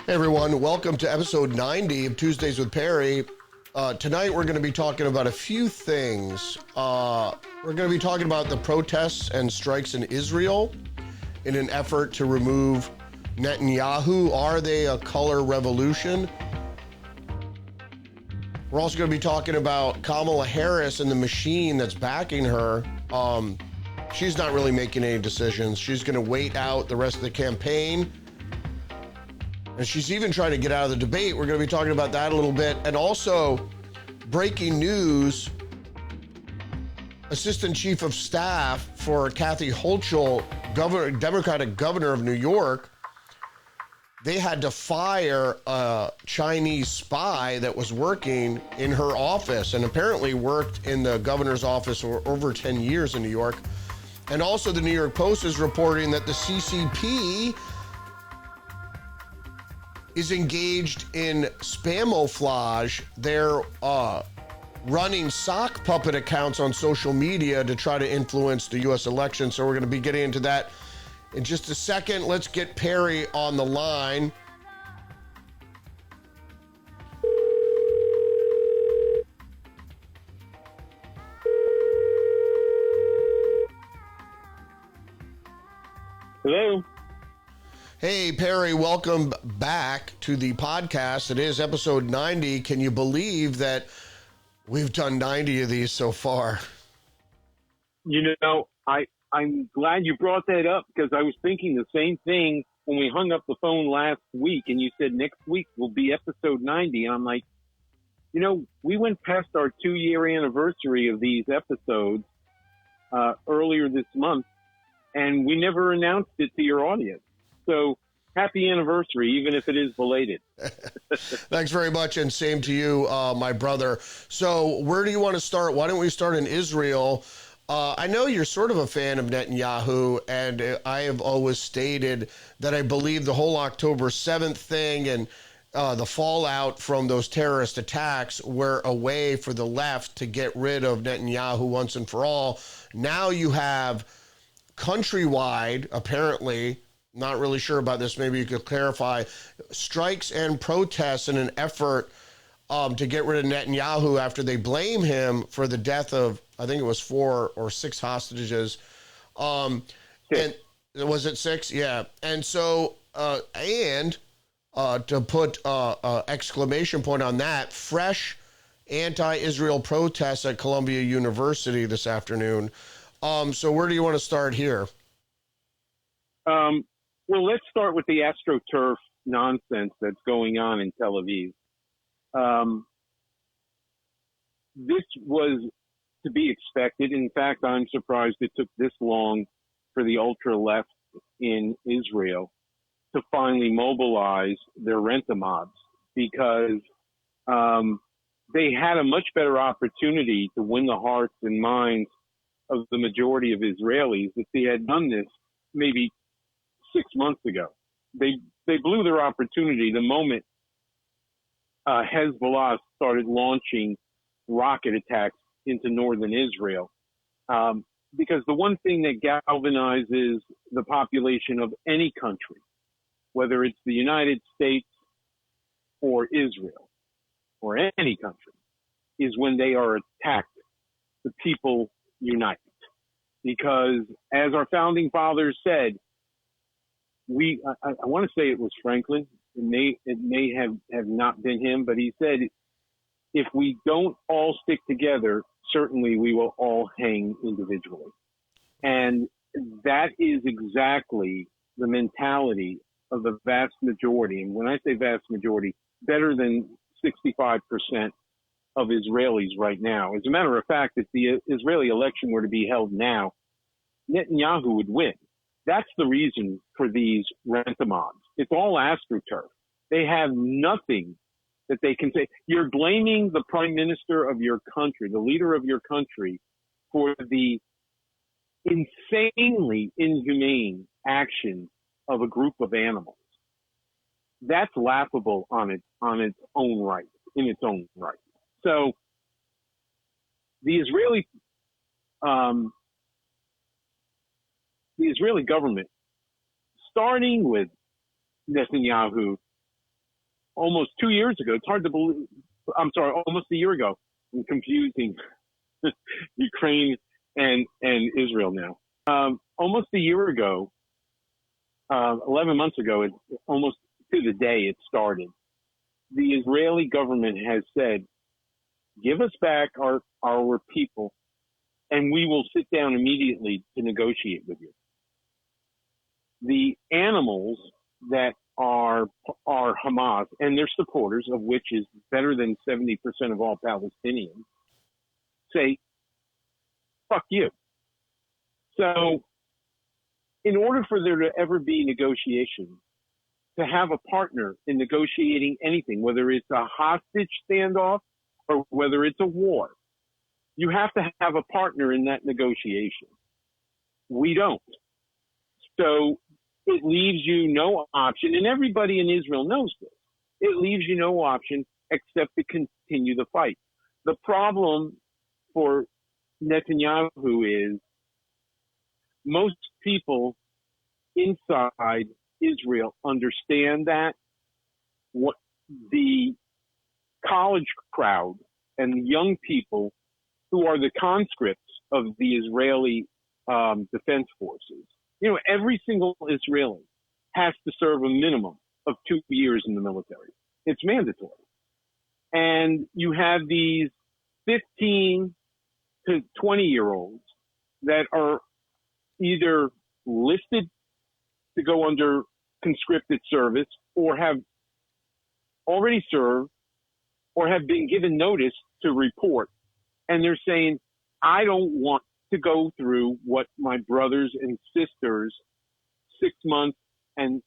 Hey everyone, welcome to episode 90 of Tuesdays with Perry. Tonight we're going to be talking about a few things. We're going to be talking about the protests and strikes in Israel in an effort to remove Netanyahu. Are they a color revolution? We're also going to be talking about Kamala Harris and the machine that's backing her. She's not really making any decisions. She's going to wait out the rest of the campaign. And she's even trying to get out of the debate. We're going to be talking about that a little bit. And also, breaking news, Assistant Chief of Staff for Kathy Hochul, Democratic governor of New York, they had to fire a Chinese spy that was working in her office and apparently worked in the governor's office for over 10 years in New York. And also the New York Post is reporting that the CCP is engaged in spamouflage. They're running sock puppet accounts on social media to try to influence the U.S. election. So we're going to be getting into that in just a second. Let's get Perry on the line. Hello. Hey, Perry, welcome back to the podcast. It is episode 90. Can you believe that we've done 90 of these so far? You know, I'm glad you brought that up because I was thinking the same thing when we hung up the phone last week and you said next week will be episode 90. And I'm like, you know, we went past our 2-year anniversary of these episodes earlier this month and we never announced it to your audience. So happy anniversary, even if it is belated. Thanks very much, and same to you, my brother. So where do you want to start? Why don't we start in Israel? I know you're sort of a fan of Netanyahu, and I have always stated that I believe the whole October 7th thing and the fallout from those terrorist attacks were a way for the left to get rid of Netanyahu once and for all. Now you have countrywide, apparently, not really sure about this, maybe you could clarify, strikes and protests in an effort to get rid of Netanyahu after they blame him for the death of, I think it was 4 or 6 hostages. And was it 6? Yeah. And so, to put exclamation point on that, fresh anti-Israel protests at Columbia University this afternoon. So where do you want to start here? Well, let's start with the AstroTurf nonsense that's going on in Tel Aviv. This was to be expected. In fact, I'm surprised it took this long for the ultra-left in Israel to finally mobilize their rent-a-mobs because they had a much better opportunity to win the hearts and minds of the majority of Israelis if they had done this maybe 6 months ago. They blew their opportunity the moment Hezbollah started launching rocket attacks into northern Israel. Because the one thing that galvanizes the population of any country, whether it's the United States or Israel or any country, is when they are attacked, the people unite. Because as our founding fathers said, I want to say it was Franklin. It may have not been him, but he said, if we don't all stick together, certainly we will all hang individually. And that is exactly the mentality of the vast majority. And when I say vast majority, better than 65% of Israelis right now. As a matter of fact, if the Israeli election were to be held now, Netanyahu would win. That's the reason for these rent-a-mobs. It's all AstroTurf. They have nothing that they can say. You're blaming the prime minister of your country, the leader of your country, for the insanely inhumane actions of a group of animals. That's laughable on its own right, in its own right. So the Israeli government, starting with Netanyahu, almost 2 years ago. It's hard to believe. I'm sorry, almost a year ago. I'm confusing Ukraine and Israel now. Almost a year ago, 11 months ago, almost to the day it started, the Israeli government has said, give us back our people, and we will sit down immediately to negotiate with you. The animals that are Hamas and their supporters, of which is better than 70% of all Palestinians, say, fuck you. So in order for there to ever be negotiations, to have a partner in negotiating anything, whether it's a hostage standoff or whether it's a war, you have to have a partner in that negotiation. We don't. So it leaves you no option, and everybody in Israel knows this. It leaves you no option except to continue the fight. The problem for Netanyahu is most people inside Israel understand that what the college crowd and young people who are the conscripts of the Israeli defense forces, you know, every single Israeli has to serve a minimum of 2 years in the military. It's mandatory. And you have these 15 to 20-year-olds that are either listed to go under conscripted service or have already served or have been given notice to report. And they're saying, I don't want to go through what my brothers and sisters 6 months and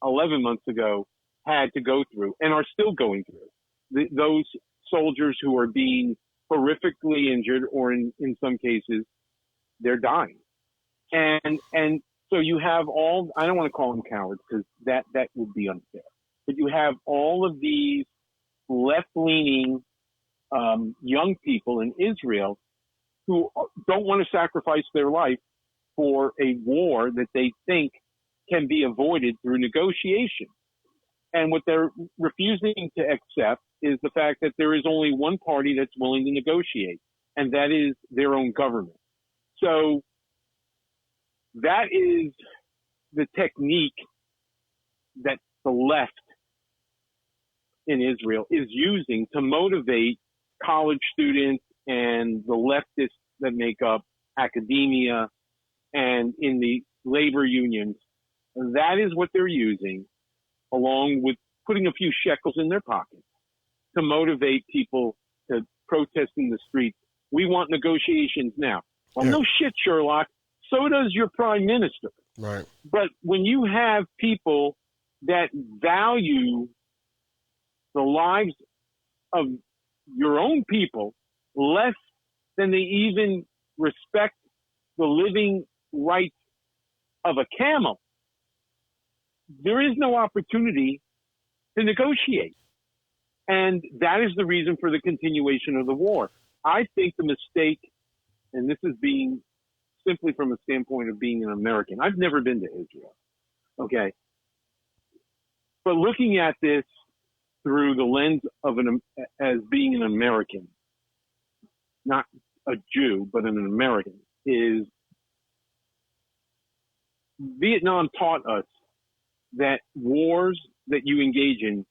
11 months ago had to go through and are still going through. Those soldiers who are being horrifically injured, or in some cases, they're dying. And so you have all, I don't want to call them cowards because that would be unfair, but you have all of these left-leaning young people in Israel who don't want to sacrifice their life for a war that they think can be avoided through negotiation. And what they're refusing to accept is the fact that there is only one party that's willing to negotiate, and that is their own government. So that is the technique that the left in Israel is using to motivate college students and the leftists that make up academia and in the labor unions. That is what they're using, along with putting a few shekels in their pockets to motivate people to protest in the streets. We want negotiations now. Well, no shit, Sherlock. So does your prime minister. Right. But when you have people that value the lives of your own people less than they even respect the living rights of a camel, there is no opportunity to negotiate. And that is the reason for the continuation of the war. I think the mistake, and this is being simply from a standpoint of being an American. I've never been to Israel. Okay. But looking at this through the lens of as being an American, not a Jew, but an American, is Vietnam taught us that wars that you engage in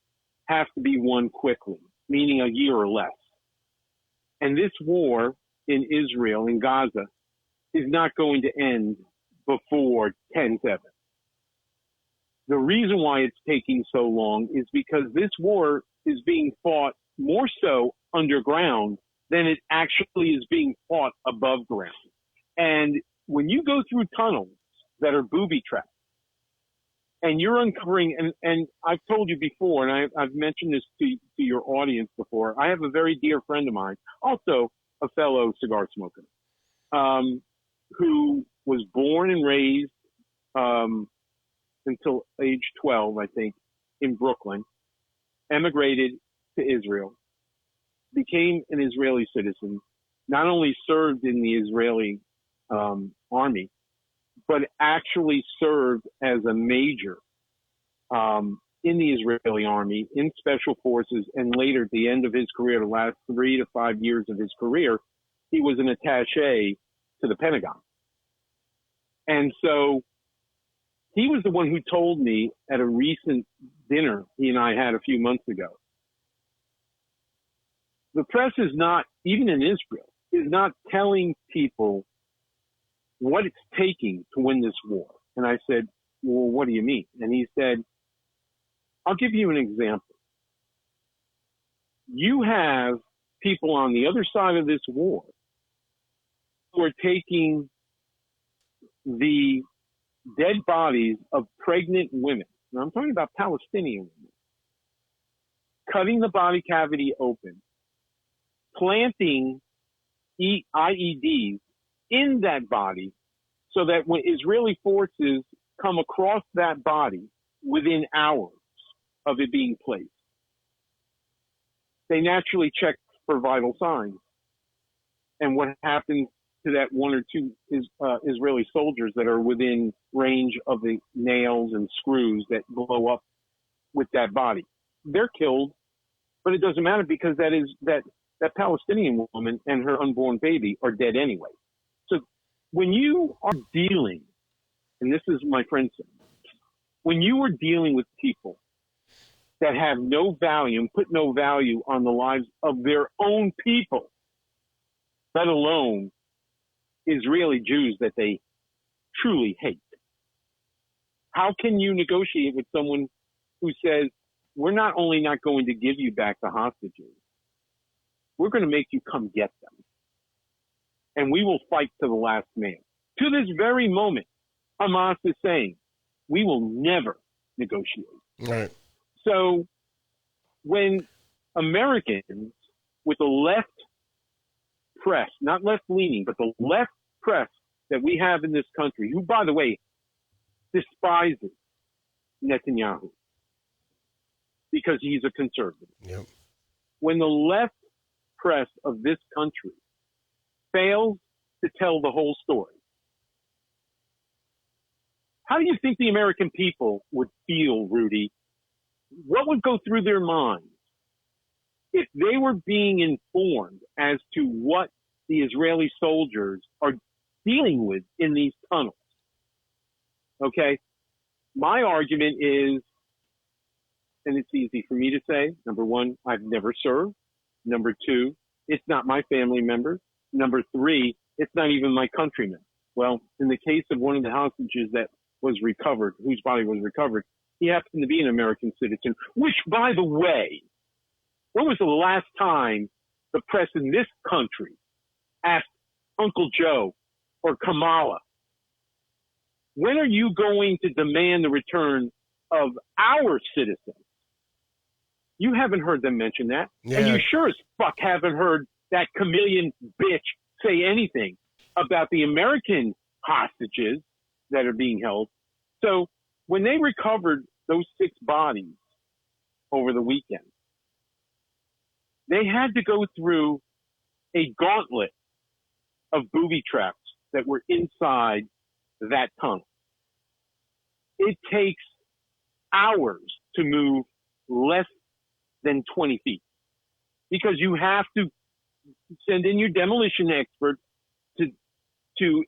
have to be won quickly, meaning a year or less. And this war in Israel, in Gaza, is not going to end before 10/7. The reason why it's taking so long is because this war is being fought more so underground than it actually is being fought above ground. And when you go through tunnels that are booby trapped, and you're uncovering, and I've told you before, and I've mentioned this to your audience before, I have a very dear friend of mine, also a fellow cigar smoker, who was born and raised until age 12, I think, in Brooklyn, emigrated to Israel, became an Israeli citizen, not only served in the Israeli army, but actually served as a major in the Israeli army, in special forces, and later at the end of his career, the last 3 to 5 years of his career, he was an attaché to the Pentagon. And so he was the one who told me at a recent dinner he and I had a few months ago, the press is not, even in Israel, is not telling people what it's taking to win this war. And I said, well, what do you mean? And he said, I'll give you an example. You have people on the other side of this war who are taking the dead bodies of pregnant women. Now I'm talking about Palestinian women, cutting the body cavity open, planting IEDs in that body so that when Israeli forces come across that body within hours of it being placed, they naturally check for vital signs. And what happens to that 1 or 2 Israeli soldiers that are within range of the nails and screws that blow up with that body? They're killed, but it doesn't matter because that Palestinian woman and her unborn baby are dead anyway. So when you are dealing, and this is my friend saying, when you are dealing with people that have no value and put no value on the lives of their own people, let alone Israeli Jews that they truly hate, how can you negotiate with someone who says, we're not only not going to give you back the hostages, we're going to make you come get them. And we will fight to the last man. To this very moment, Hamas is saying, we will never negotiate. Right. So when Americans with the left press, not left-leaning, but the left press that we have in this country, who, by the way, despises Netanyahu because he's a conservative. Yep. When the left press of this country fails to tell the whole story, how do you think the American people would feel, Rudy? What would go through their minds if they were being informed as to what the Israeli soldiers are dealing with in these tunnels? Okay? My argument is, and it's easy for me to say, number one, I've never served. Number two, it's not my family members. Number three, it's not even my countrymen. Well, in the case of one of the hostages that was recovered, whose body was recovered, he happened to be an American citizen, which, by the way, when was the last time the press in this country asked Uncle Joe or Kamala, when are you going to demand the return of our citizens? You haven't heard them mention that. Yeah. And you sure as fuck haven't heard that chameleon bitch say anything about the American hostages that are being held. So when they recovered those 6 bodies over the weekend, they had to go through a gauntlet of booby traps that were inside that tunnel. It takes hours to move less than 20 feet because you have to send in your demolition expert to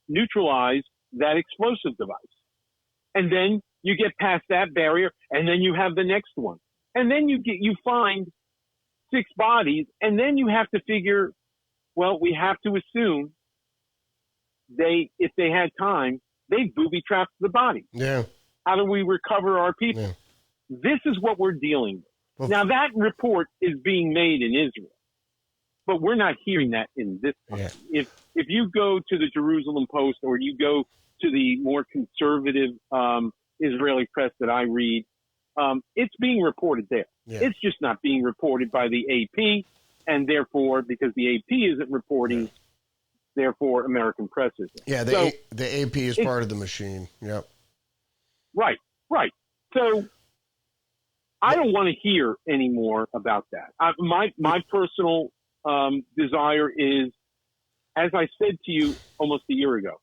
neutralize that explosive device. And then you get past that barrier, and then you have the next one. And then you find 6 bodies, and then you have to figure, well, we have to assume if they had time, they booby-trapped the body. Yeah. How do we recover our people? Yeah. This is what we're dealing with. Well, Now, that report is being made in Israel, but we're not hearing that in this country. Yeah. If you go to the Jerusalem Post or you go to the more conservative Israeli press that I read, it's being reported there. Yeah. It's just not being reported by the AP, and therefore, because the AP isn't reporting, therefore American press isn't. Yeah, the AP is part of the machine. Yep. Right. So I don't want to hear any more about that. My personal desire is, as I said to you almost a year ago,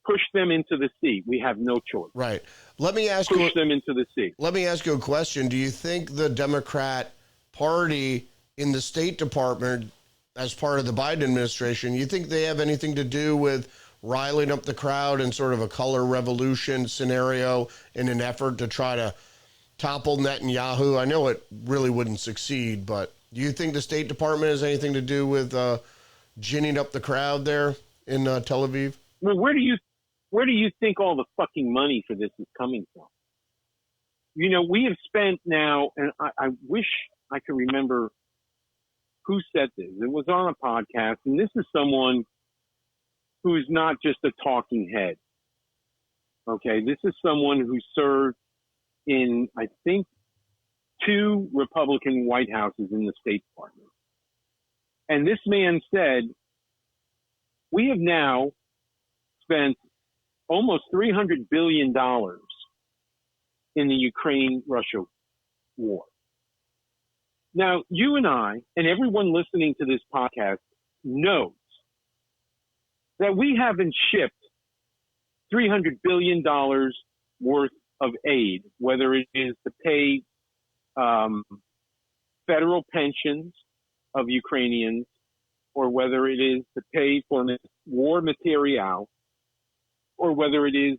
push them into the sea. We have no choice. Right. Let me ask push them into the sea. Let me ask you a question. Do you think the Democrat Party in the State Department, as part of the Biden administration, you think they have anything to do with riling up the crowd in sort of a color revolution scenario in an effort to try to topple Netanyahu? I know it really wouldn't succeed, but do you think the State Department has anything to do with ginning up the crowd there in Tel Aviv? Well, where do you think all the fucking money for this is coming from? You know, we have spent now, and I wish I could remember who said this. It was on a podcast, and this is someone who is not just a talking head. Okay, this is someone who served in, I think, 2 Republican White Houses in the State Department. And this man said, we have now spent almost $300 billion in the Ukraine-Russia war. Now, you and I, and everyone listening to this podcast, knows that we haven't shipped $300 billion worth of aid, whether it is to pay federal pensions of Ukrainians, or whether it is to pay for war material, or whether it is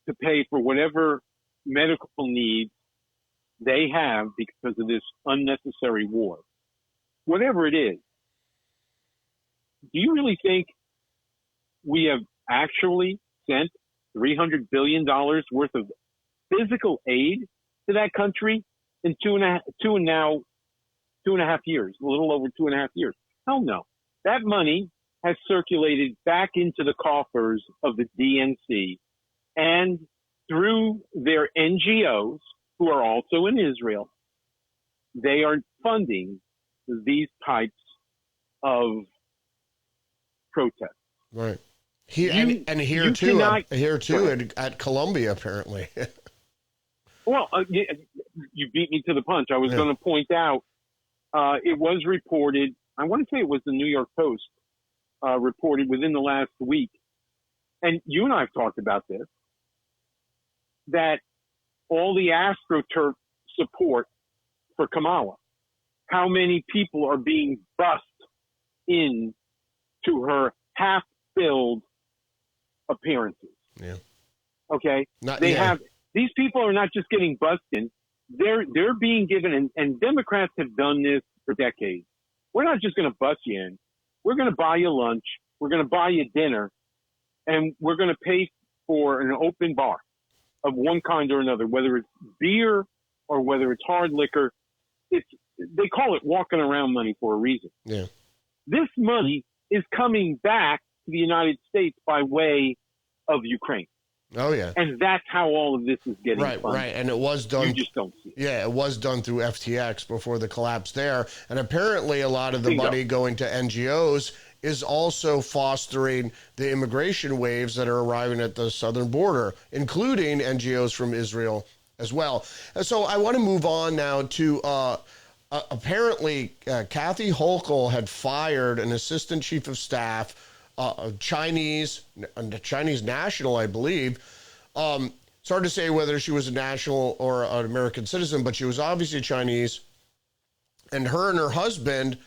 to pay for whatever medical needs they have because of this unnecessary war. Whatever it is, do you really think we have actually sent $300 billion worth of physical aid to that country in two and a half years, a little over 2.5 years? Hell no. That money has circulated back into the coffers of the DNC, and through their NGOs, who are also in Israel, they are funding these types of protests. Right. Here too at Columbia, apparently. Well, you beat me to the punch. I was going to point out, it was reported, I want to say it was the New York Post, reported within the last week, and you and I have talked about this, that all the AstroTurf support for Kamala, how many people are being bussed in to her half-filled appearances. Yeah. Okay? These people are not just getting bussed in, they're being given, and Democrats have done this for decades. We're not just going to bus you in. We're going to buy you lunch. We're going to buy you dinner. And we're going to pay for an open bar of one kind or another, whether it's beer or whether it's hard liquor. They call it walking around money for a reason. Yeah. This money is coming back to the United States by way of Ukraine. Oh, yeah. And that's how all of this is getting funded. Right. And it was done. You just don't see it. Yeah, it was done through FTX before the collapse there. And apparently a lot of the money going to NGOs is also fostering the immigration waves that are arriving at the southern border, including NGOs from Israel as well. And so I want to move on now to apparently Kathy Hochul had fired an assistant chief of staff, a Chinese national, I believe. It's hard to say whether she was a national or an American citizen, but she was obviously Chinese. And her husband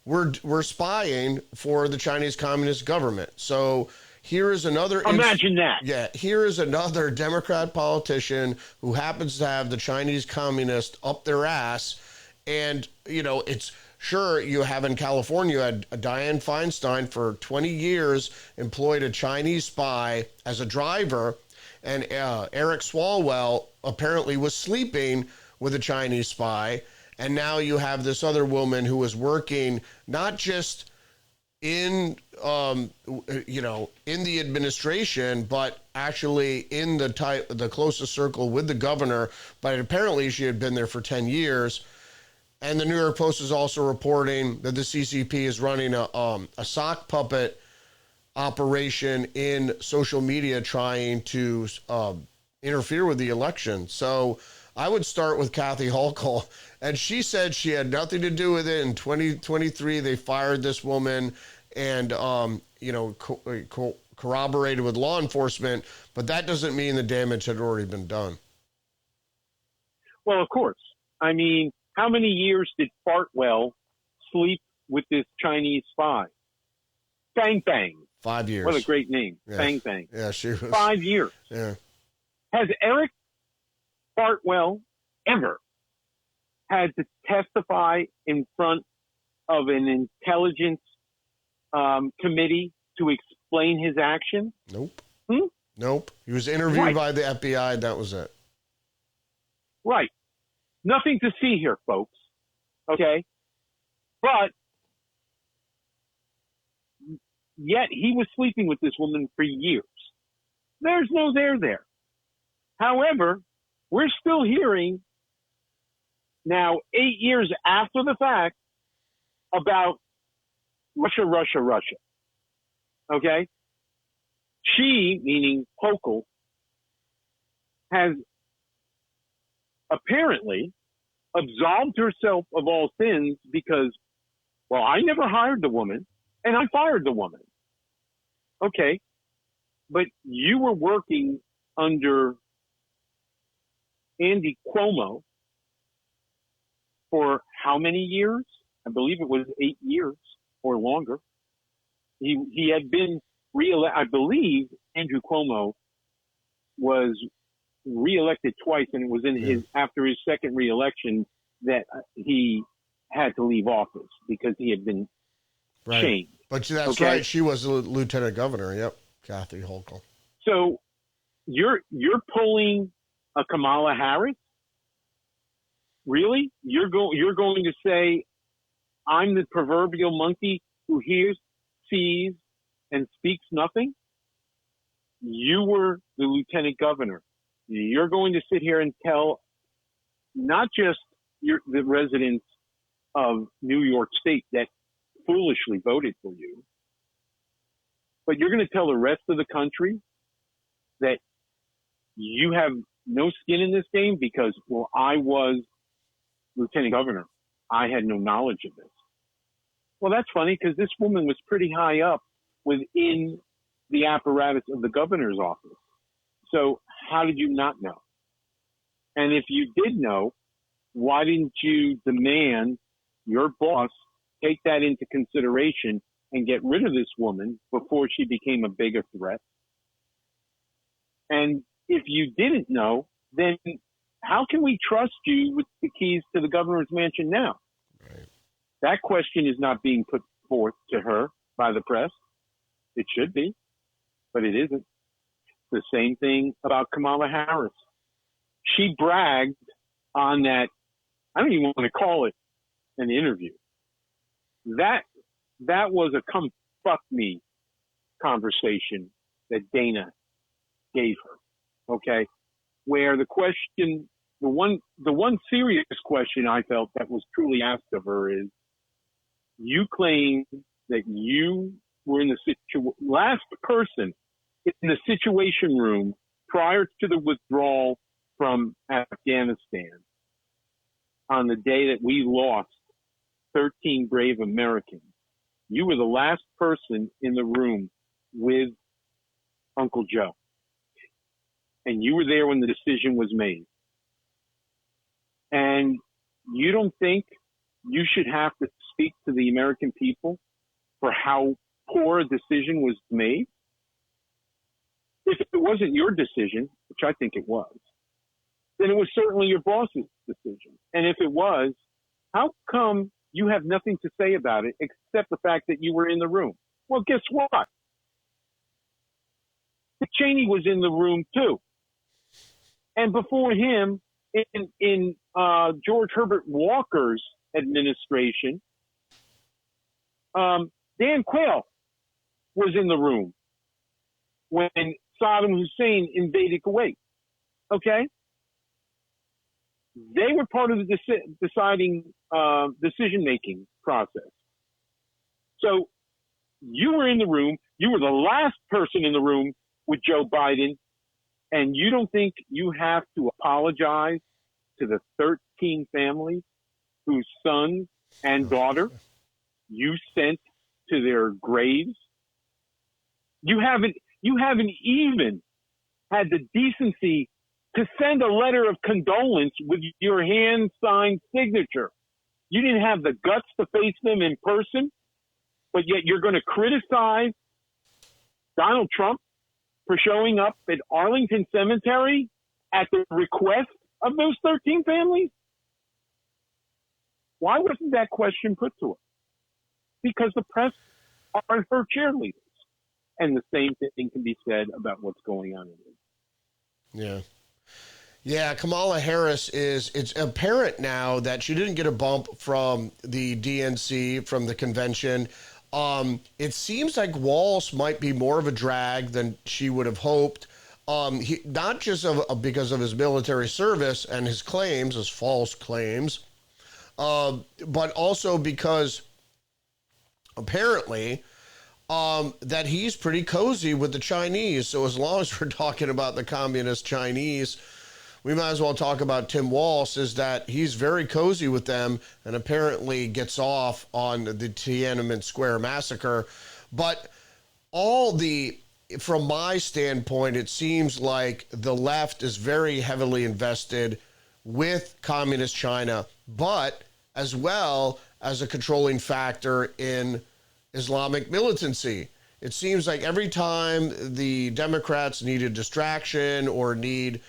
were spying for the Chinese Communist government. So here is another... Imagine that. Yeah, here is another Democrat politician who happens to have the Chinese communist up their ass. And, you know, it's... Sure, you have in California, you had Dianne Feinstein for 20 years employed a Chinese spy as a driver, and Eric Swalwell apparently was sleeping with a Chinese spy, and now you have this other woman who was working not just in, in the administration, but actually in the closest circle with the governor, but apparently she had been there for 10 years. And the New York Post is also reporting that the CCP is running a sock puppet operation in social media trying to interfere with the election. So I would start with Kathy Hochul. And she said she had nothing to do with it. In 2023, they fired this woman. And, corroborated with law enforcement, but that doesn't mean the damage had already been done. Well, of course. I mean, how many years did Fartwell sleep with this Chinese spy? Bang Bang. 5 years. What a great name. Yeah. Bang Bang. Yeah, she was. 5 years. Yeah. Has Eric Fartwell ever had to testify in front of an intelligence committee to explain his action? Nope. Nope. He was interviewed by the FBI. That was it. Right. Nothing to see here, folks. Okay? But yet he was sleeping with this woman for years. There's no there. However, we're still hearing now, 8 years after the fact, about Russia. Okay? She, meaning Hochul, has apparently absolved herself of all sins because, well, I never hired the woman and I fired the woman. Okay. But you were working under Andy Cuomo for how many years? I believe it was 8 years or longer. He had been reelected. I believe Andrew Cuomo was reelected twice, and it was in after his second reelection that he had to leave office because he had been changed. But that's right. She was a lieutenant governor. Yep, Kathy Hochul. So you're pulling a Kamala Harris? Really? You're going to say I'm the proverbial monkey who hears, sees, and speaks nothing? You were the lieutenant governor. You're going to sit here and tell not just the residents of New York State that foolishly voted for you, but you're going to tell the rest of the country that you have no skin in this game because, well, I was lieutenant governor. I had no knowledge of this. Well, that's funny because this woman was pretty high up within the apparatus of the governor's office. So how did you not know? And if you did know, why didn't you demand your boss take that into consideration and get rid of this woman before she became a bigger threat? And if you didn't know, then how can we trust you with the keys to the governor's mansion now? Right. That question is not being put forth to her by the press. It should be, but it isn't. The same thing about Kamala Harris. She bragged on that, I don't even want to call it an interview. That was a come fuck me conversation that Dana gave her. Okay. Where the question, the one serious question I felt that was truly asked of her is, you claim that you were in the last person in the Situation Room prior to the withdrawal from Afghanistan on the day that we lost 13 brave Americans. You were the last person in the room with Uncle Joe. And you were there when the decision was made. And you don't think you should have to speak to the American people for how poor a decision was made? If it wasn't your decision, which I think it was, then it was certainly your boss's decision. And if it was, how come you have nothing to say about it except the fact that you were in the room? Well, guess what? Dick Cheney was in the room too. And before him, in George Herbert Walker's administration, Dan Quayle was in the room when Saddam Hussein invaded Kuwait. Okay? They were part of the decision-making process. So you were in the room. You were the last person in the room with Joe Biden, and you don't think you have to apologize to the 13 families whose son and daughter you sent to their graves? You haven't You haven't even had the decency to send a letter of condolence with your hand-signed signature. You didn't have the guts to face them in person, but yet you're going to criticize Donald Trump for showing up at Arlington Cemetery at the request of those 13 families? Why wasn't that question put to her? Because the press aren't her cheerleaders. And the same thing can be said about what's going on in Israel. Yeah. Yeah, Kamala Harris it's apparent now that she didn't get a bump from the DNC, from the convention. It seems like Walz might be more of a drag than she would have hoped. Not just because of his military service and his claims, his false claims, but also because apparently that he's pretty cozy with the Chinese. So as long as we're talking about the communist Chinese, we might as well talk about Tim Walz, is that he's very cozy with them and apparently gets off on the Tiananmen Square massacre. But from my standpoint, it seems like the left is very heavily invested with communist China, but as well as a controlling factor in Islamic militancy. It seems like every time the Democrats need a distraction or need,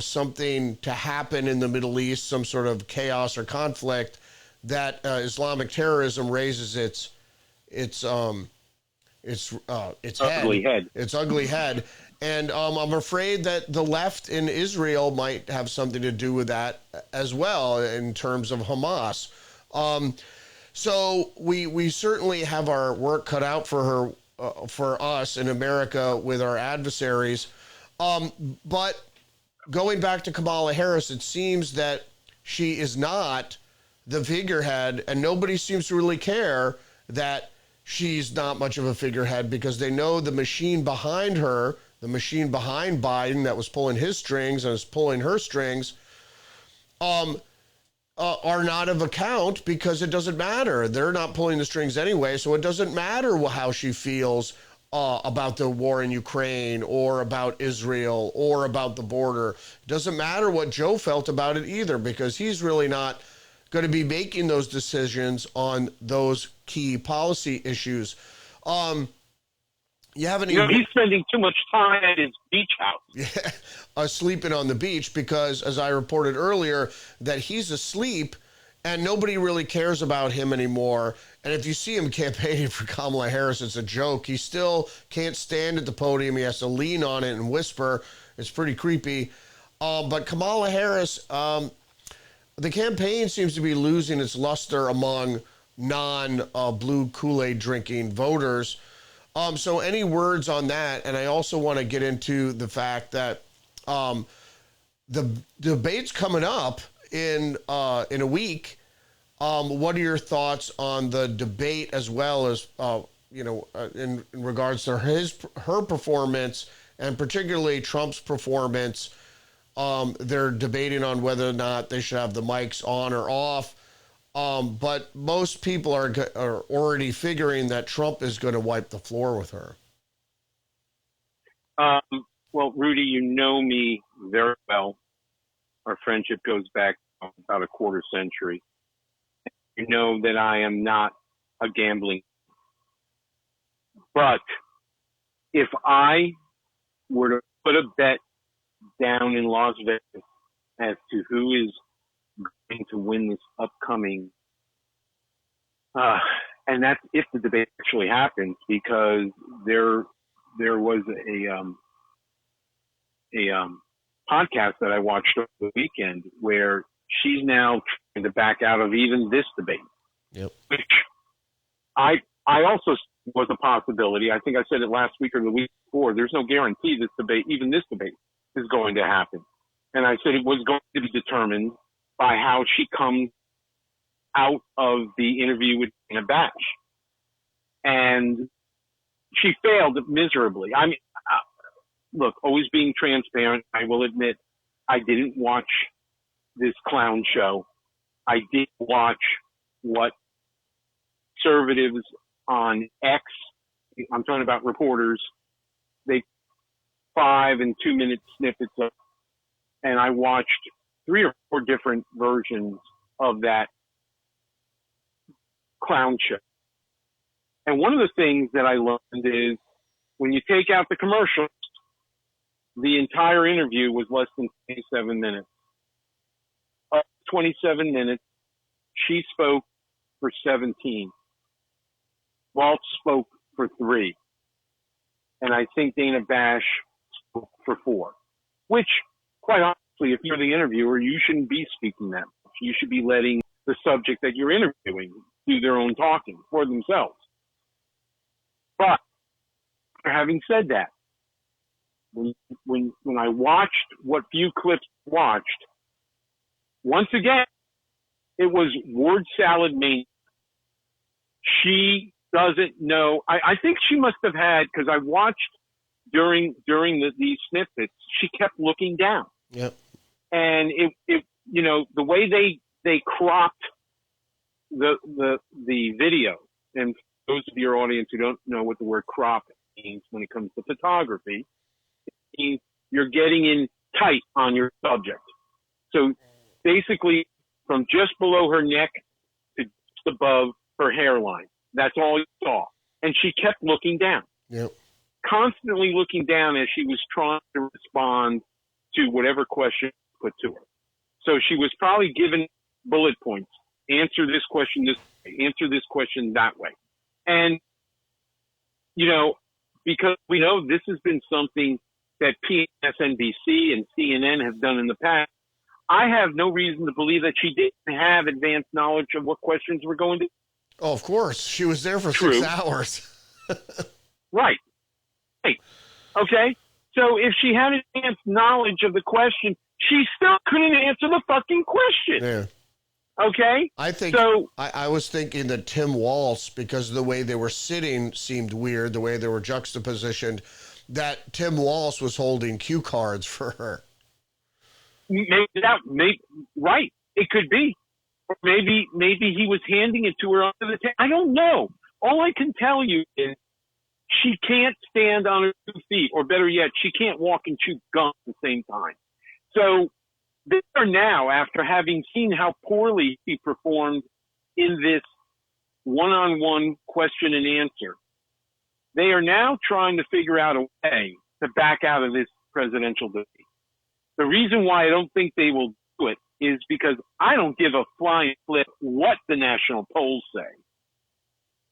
something to happen in the Middle East, some sort of chaos or conflict, that Islamic terrorism raises its ugly head. And I'm afraid that the left in Israel might have something to do with that as well in terms of Hamas. So we certainly have our work cut out for us in America with our adversaries. But going back to Kamala Harris, it seems that she is not the figurehead, and nobody seems to really care that she's not much of a figurehead, because they know the machine behind her, the machine behind Biden that was pulling his strings and is pulling her strings, are not of account, because it doesn't matter. They're not pulling the strings anyway, so it doesn't matter how she feels about the war in Ukraine or about Israel or about the border. It doesn't matter what Joe felt about it either, because he's really not going to be making those decisions on those key policy issues. He's spending too much time at his beach house. Yeah, sleeping on the beach, because, as I reported earlier, that he's asleep and nobody really cares about him anymore. And if you see him campaigning for Kamala Harris, it's a joke. He still can't stand at the podium. He has to lean on it and whisper. It's pretty creepy. But Kamala Harris, the campaign seems to be losing its luster among non-blue Kool-Aid drinking voters. So any words on that? And I also want to get into the fact that the debate's coming up in a week. What are your thoughts on the debate, as well as in regards to her performance, and particularly Trump's performance? They're debating on whether or not they should have the mics on or off. But most people are already figuring that Trump is going to wipe the floor with her. Well, Rudy, you know me very well. Our friendship goes back about a quarter century. You know that I am not a gambling. But if I were to put a bet down in Las Vegas as to who is going to win this upcoming, and that's if the debate actually happens, because there was a podcast that I watched over the weekend where she's now trying to back out of even this debate. Yep. Which I also was a possibility. I think I said it last week or the week before. There's no guarantee even this debate is going to happen. And I said it was going to be determined by how she comes out of the interview with Dana Bash. And she failed miserably. I mean, look, always being transparent, I will admit I didn't watch this clown show. I did watch what conservatives on X, I'm talking about reporters, they 5 and 2 minute snippets of, and I watched 3 or 4 different versions of that clown show. And one of the things that I learned is when you take out the commercials, the entire interview was less than 27 minutes. 27 minutes, she spoke for 17. Walt spoke for 3. And I think Dana Bash spoke for 4. Which, quite honestly, if you're the interviewer, you shouldn't be speaking that much. You should be letting the subject that you're interviewing do their own talking for themselves. But, having said that, when I watched what few clips I watched, once again, it was word salad mania. She doesn't know. I think she must have had, because I watched during these snippets, she kept looking down. Yep. And it you know, the way they cropped the video, and for those of your audience who don't know what the word crop means when it comes to photography, it means you're getting in tight on your subject. So basically, from just below her neck to just above her hairline. That's all you saw. And she kept looking down. Yep. Constantly looking down as she was trying to respond to whatever question put to her. So she was probably given bullet points. Answer this question this way. Answer this question that way. And, you know, because we know this has been something that MSNBC and CNN have done in the past, I have no reason to believe that she didn't have advanced knowledge of what questions were going to. Oh, of course. She was there for True. 6 hours. Right. Okay. So if she had advanced knowledge of the question, she still couldn't answer the fucking question. Yeah. Okay. I think so. I was thinking that Tim Walz, because of the way they were sitting seemed weird, the way they were juxtapositioned, that Tim Walz was holding cue cards for her. Right. It could be. Or maybe he was handing it to her under the table. I don't know. All I can tell you is she can't stand on her 2 feet, or better yet, she can't walk and chew gum at the same time. So they are now, after having seen how poorly he performed in this one-on-one question and answer, they are now trying to figure out a way to back out of this presidential debate. The reason why I don't think they will do it is because I don't give a flying flip what the national polls say.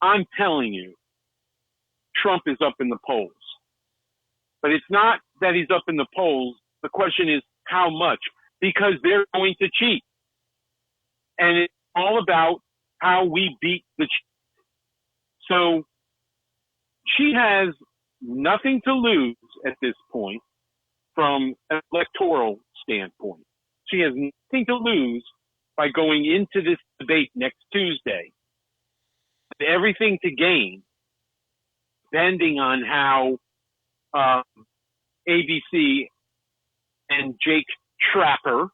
I'm telling you, Trump is up in the polls. But it's not that he's up in the polls. The question is how much, because they're going to cheat. And it's all about how we beat the cheat. So she has nothing to lose at this point from an electoral standpoint. She has nothing to lose by going into this debate next Tuesday. Everything to gain, depending on how ABC and Jake Trapper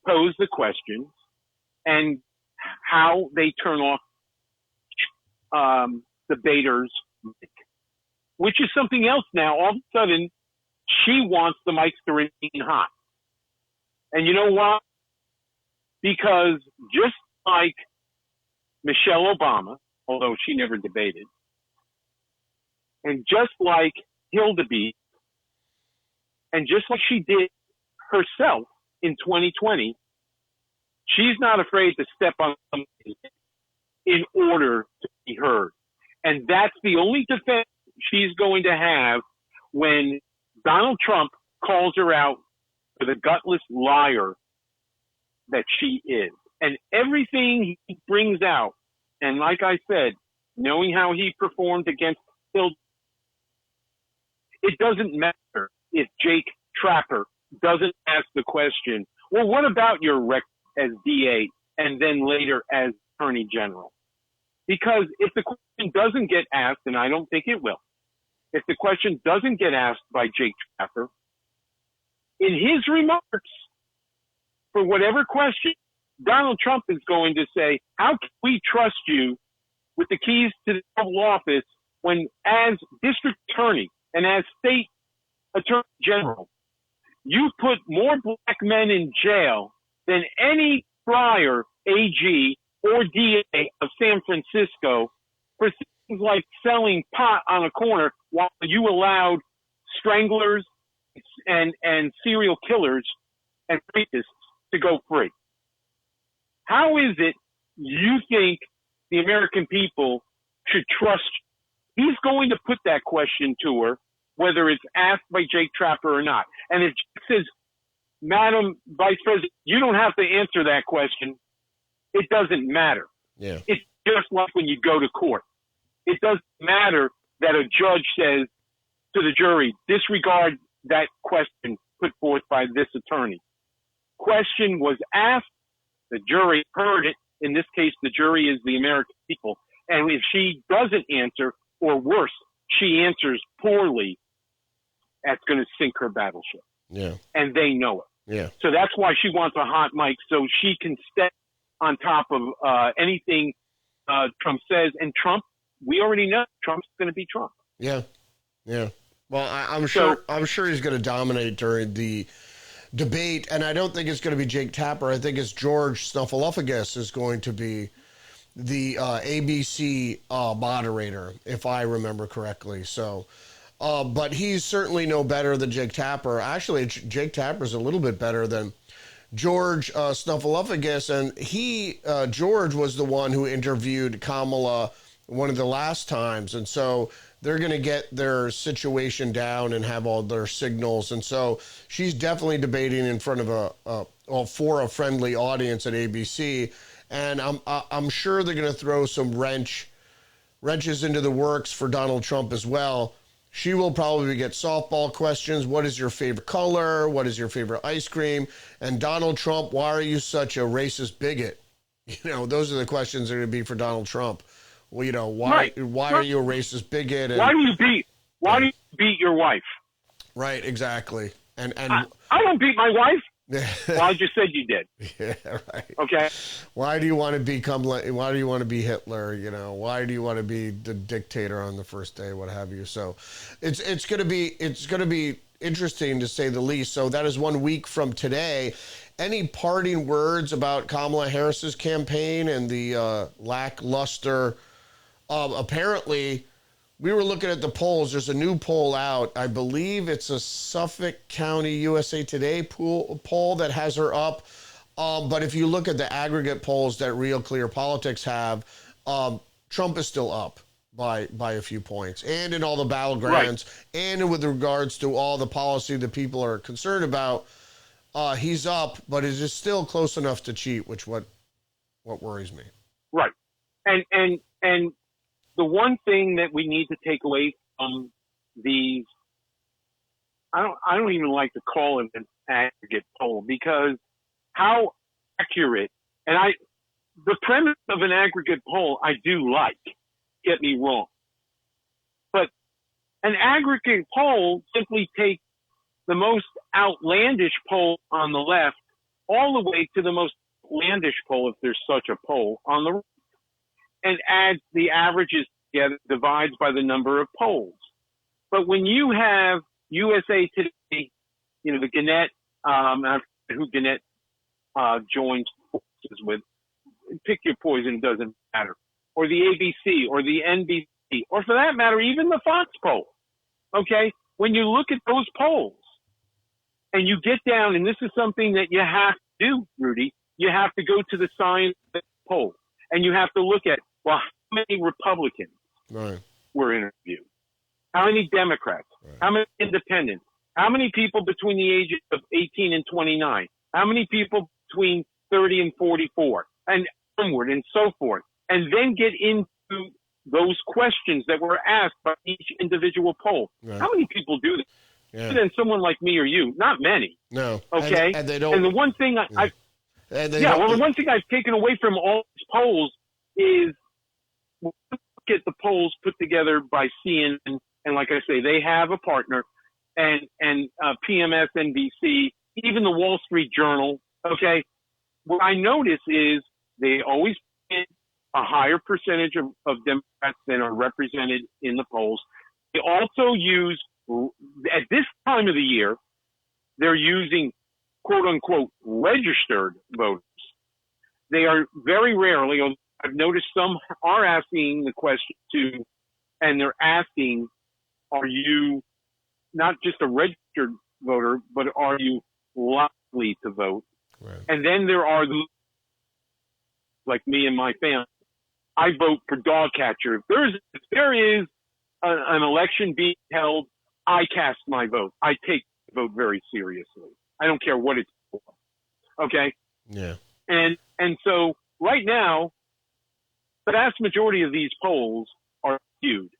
pose the questions and how they turn off debaters' mic, which is something else now. All of a sudden, she wants the mics to remain hot. And you know what? Because just like Michelle Obama, although she never debated, and just like Hildeby, and just like she did herself in 2020, she's not afraid to step on something in order to be heard. And that's the only defense she's going to have when Donald Trump calls her out for the gutless liar that she is. And everything he brings out, and like I said, knowing how he performed against Hildeby, it doesn't matter if Jake Trapper doesn't ask the question, well, what about your record as DA and then later as Attorney General? Because if the question doesn't get asked, and I don't think it will, if the question doesn't get asked by Jake Trapper, in his remarks, for whatever question, Donald Trump is going to say, how can we trust you with the keys to the Oval Office when, as district attorney, and as state attorney general, you put more black men in jail than any prior AG or DA of San Francisco for things like selling pot on a corner while you allowed stranglers and serial killers and rapists to go free. How is it you think the American people should trust you? He's going to put that question to her, whether it's asked by Jake Tapper or not. And if Jake says, Madam Vice President, you don't have to answer that question, it doesn't matter. Yeah. It's just like when you go to court. It doesn't matter that a judge says to the jury, disregard that question put forth by this attorney. Question was asked, the jury heard it. In this case, the jury is the American people. And if she doesn't answer, or worse, she answers poorly, that's going to sink her battleship. Yeah. And they know it. Yeah. So that's why she wants a hot mic, so she can step on top of anything Trump says. And Trump, we already know Trump's going to be Trump. Yeah. Yeah. Well, I'm sure he's going to dominate during the debate, and I don't think it's going to be Jake Tapper. I think it's George Snuffleupagus is going to be the ABC moderator, if I remember correctly. So, but he's certainly no better than Jake Tapper. Actually, Jake Tapper's a little bit better than George Snuffleupagus, and George was the one who interviewed Kamala one of the last times, and so they're going to get their situation down and have all their signals. And so she's definitely debating in front of for a friendly audience at ABC. And I'm sure they're going to throw some wrenches into the works for Donald Trump as well. She will probably get softball questions. What is your favorite color? What is your favorite ice cream? And Donald Trump, why are you such a racist bigot? You know, those are the questions that are going to be for Donald Trump. Well, you know, why are you a racist bigot? And, why do you beat your wife? Right, exactly. And I don't beat my wife. Well, I just said you did. Yeah, right. Okay. Why do you want to be Hitler? You know, why do you want to be the dictator on the first day, what have you? So it's going to be interesting to say the least. So that is 1 week from today. Any parting words about Kamala Harris's campaign and the lackluster? Apparently, we were looking at the polls. There's a new poll out. I believe it's a Suffolk County USA Today poll that has her up. But if you look at the aggregate polls that Real Clear Politics have, Trump is still up by a few points. And in all the battlegrounds, right, and with regards to all the policy that people are concerned about, he's up, but it is still close enough to cheat, which what worries me. Right. And the one thing that we need to take away from these, I don't even like to call it an aggregate poll, because how accurate, and the premise of an aggregate poll I do like, get me wrong. But an aggregate poll simply takes the most outlandish poll on the left all the way to the most outlandish poll, if there's such a poll, on the right, and adds the averages together, divides by the number of polls. But when you have USA Today, you know, the Gannett, who Gannett joins forces with, pick your poison, it doesn't matter, or the ABC, or the NBC, or for that matter, even the Fox poll, okay? When you look at those polls, and you get down, and this is something that you have to do, Rudy, you have to go to the science poll, and you have to look at, well, how many Republicans were interviewed? How many Democrats? Right. How many independents? How many people between the ages of 18 and 29? How many people between 30 and 44? And onward and so forth. And then get into those questions that were asked by each individual poll. Right. How many people do this? Yeah. Than someone like me or you? Not many. No. Okay. And they don't. And the one thing the one thing I've taken away from all these polls is, look at the polls put together by CNN, and like I say, they have a partner, and PMS, NBC, even the Wall Street Journal. Okay. What I notice is they always get a higher percentage of Democrats than are represented in the polls. They also use at this time of the year, they're using quote unquote registered voters. They are very rarely, I've noticed some are asking the question too, and they're asking, are you not just a registered voter, but are you likely to vote? Right. And then there are, like me and my family, I vote for dog catcher. If there is an election being held, I cast my vote. I take the vote very seriously. I don't care what it's for. Okay? Yeah. And so right now, the vast majority of these polls are skewed.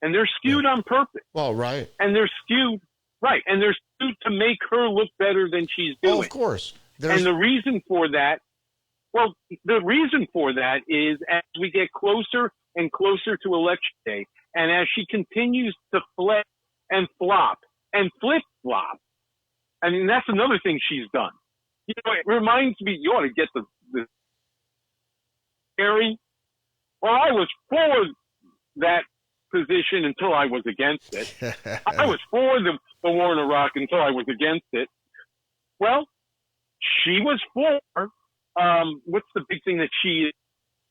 And they're skewed on purpose. Well, right. And they're skewed, right. And they're skewed to make her look better than she's doing. Oh, of course. And the reason for that, is as we get closer and closer to election day, and as she continues to flip and flop and flip-flop, I mean, that's another thing she's done. You know, it reminds me, you ought to get the Harry. Well, I was for that position until I was against it. I was for the war in Iraq until I was against it. Well, she was for, what's the big thing that she is?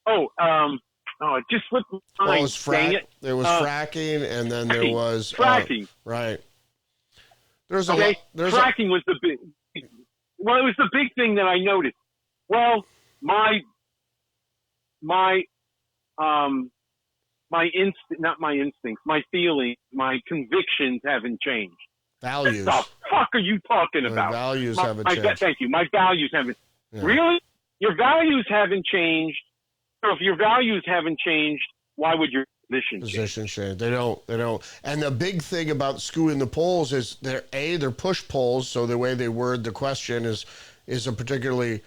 It just slipped my mind. Well, it was there was fracking, and then there was fracking. Right. There's a okay. lot. Fracking was the big. Well, it was the big thing that I noticed. Well, my feelings, my convictions haven't changed. Values. What the fuck are you talking about? Values haven't changed. Thank you. My values haven't. Yeah. Really? Your values haven't changed. So if your values haven't changed, why would your position change? They don't. And the big thing about skewing the polls is they're push polls, so the way they word the question is a particular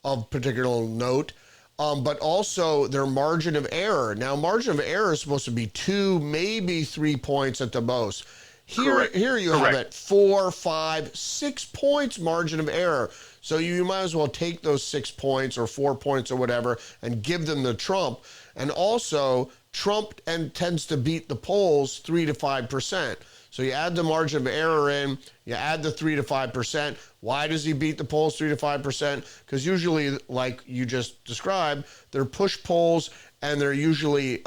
note. But also their margin of error. Now, margin of error is supposed to be 2, maybe 3 points at the most. Here you have it 4, 5, 6 points margin of error. So you might as well take those 6 points or 4 points or whatever and give them to Trump. And also, Trump tends to beat the polls 3 to 5%. So you add the margin of error in, you add the 3 to 5%. Why does he beat the polls 3 to 5%? Because usually, like you just described, they're push polls and they're usually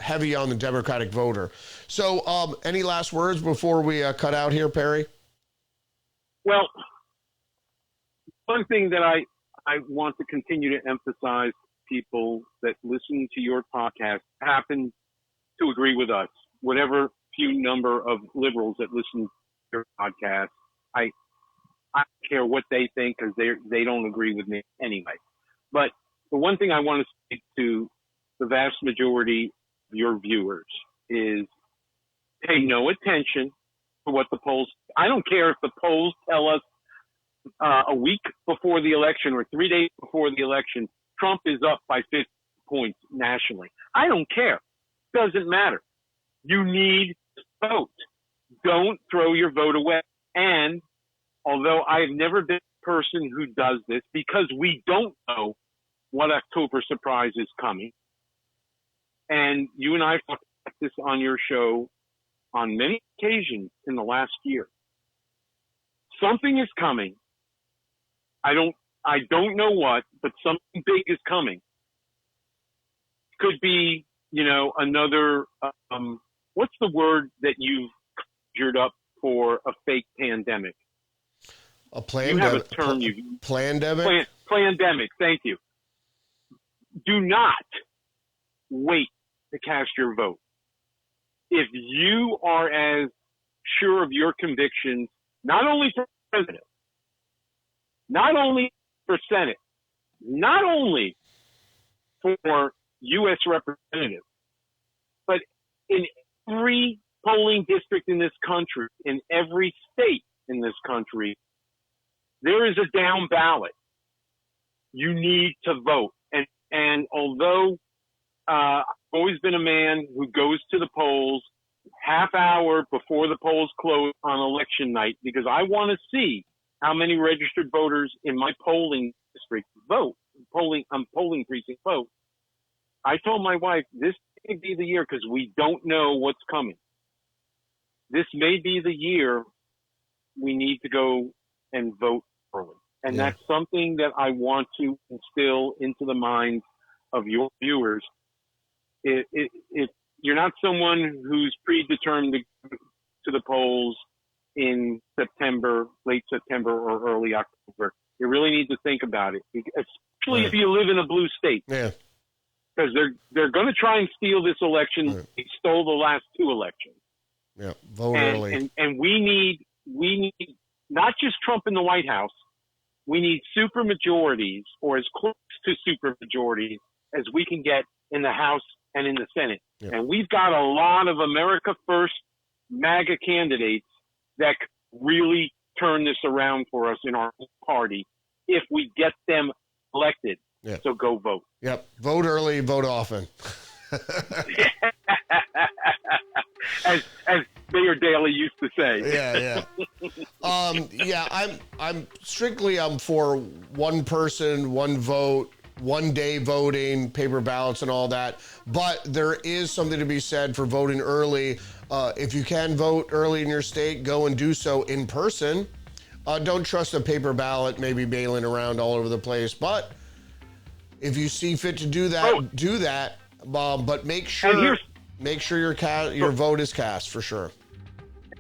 heavy on the Democratic voter. So any last words before we cut out here, Perry? Well, one thing that I want to continue to emphasize, people that listen to your podcast happen to agree with us. Whatever few number of liberals that listen to your podcast, I don't care what they think because they don't agree with me anyway. But the one thing I want to speak to the vast majority of your viewers is pay no attention to what the polls. I don't care if the polls tell us a week before the election or 3 days before the election, Trump is up by 50 points nationally. I don't care. Doesn't matter. You need to vote. Don't throw your vote away. And although I've never been a person who does this because we don't know what October surprise is coming, and you and I talked about this on your show on many occasions in the last year. Something is coming. I don't know what, but something big is coming. Could be, another, what's the word that you've conjured up for a fake pandemic? A pandemic. You have a term. Plandemic? Plandemic. Thank you. Do not wait to cast your vote. If you are as sure of your convictions, not only for president, not only for Senate, not only for U.S. representatives, but in every polling district in this country, in every state in this country, there is a down ballot. You need to vote. And although I've always been a man who goes to the polls half hour before the polls close on election night because I want to see how many registered voters in my polling district polling precinct vote. I told my wife this may be the year because we don't know what's coming. this may be the year we need to go and vote early. And that's something that I want to instill into the minds of your viewers. If you're not someone who's predetermined to the polls in September, late September or early October, you really need to think about it, especially if you live in a blue state. Yeah. Because they're going to try and steal this election. Right. They stole the last two elections. Yeah, vote early. And we need not just Trump in the White House. We need super majorities, or as close to super majorities as we can get in the House and in the Senate. Yeah. And we've got a lot of America First MAGA candidates that could really turn this around for us in our party if we get them elected. Yeah. So go vote. Yep. Vote early, vote often. as Mayor Daley used to say. I'm strictly for one person, one vote, 1 day voting, paper ballots and all that. But there is something to be said for voting early. If you can vote early in your state, go and do so in person. Don't trust a paper ballot, maybe mailing around all over the place. But if you see fit to do that, do that. But make sure your vote is cast for sure.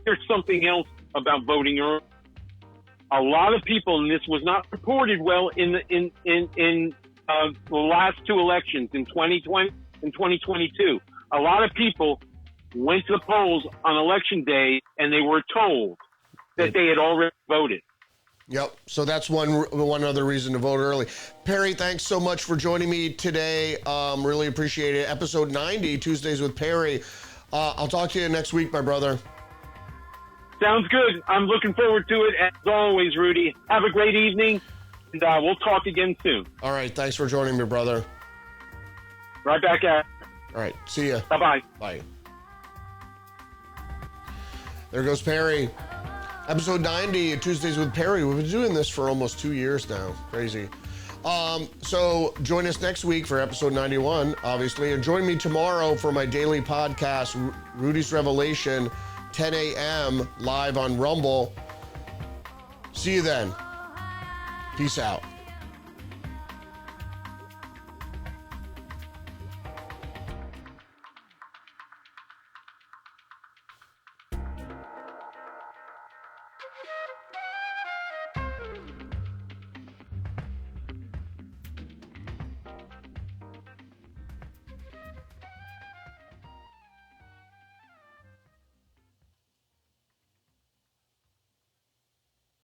There's something else about voting early. A lot of people, and this was not reported well in the last two elections in 2020 and 2022. A lot of people went to the polls on election day and they were told that they had already voted. Yep. So that's one other reason to vote early. Perry, thanks so much for joining me today. Really appreciate it. Episode 90, Tuesdays with Perry. I'll talk to you next week, my brother. Sounds good. I'm looking forward to it. As always, Rudy, have a great evening, and we'll talk again soon. All right. Thanks for joining me, brother. Right back at. All right. See ya. Bye-bye. Bye. There goes Perry. Episode 90, Tuesdays with Perry. We've been doing this for almost 2 years now. Crazy. So join us next week for episode 91, obviously. And join me tomorrow for my daily podcast, Rudy's Revelation, 10 a.m. live on Rumble. See you then. Peace out.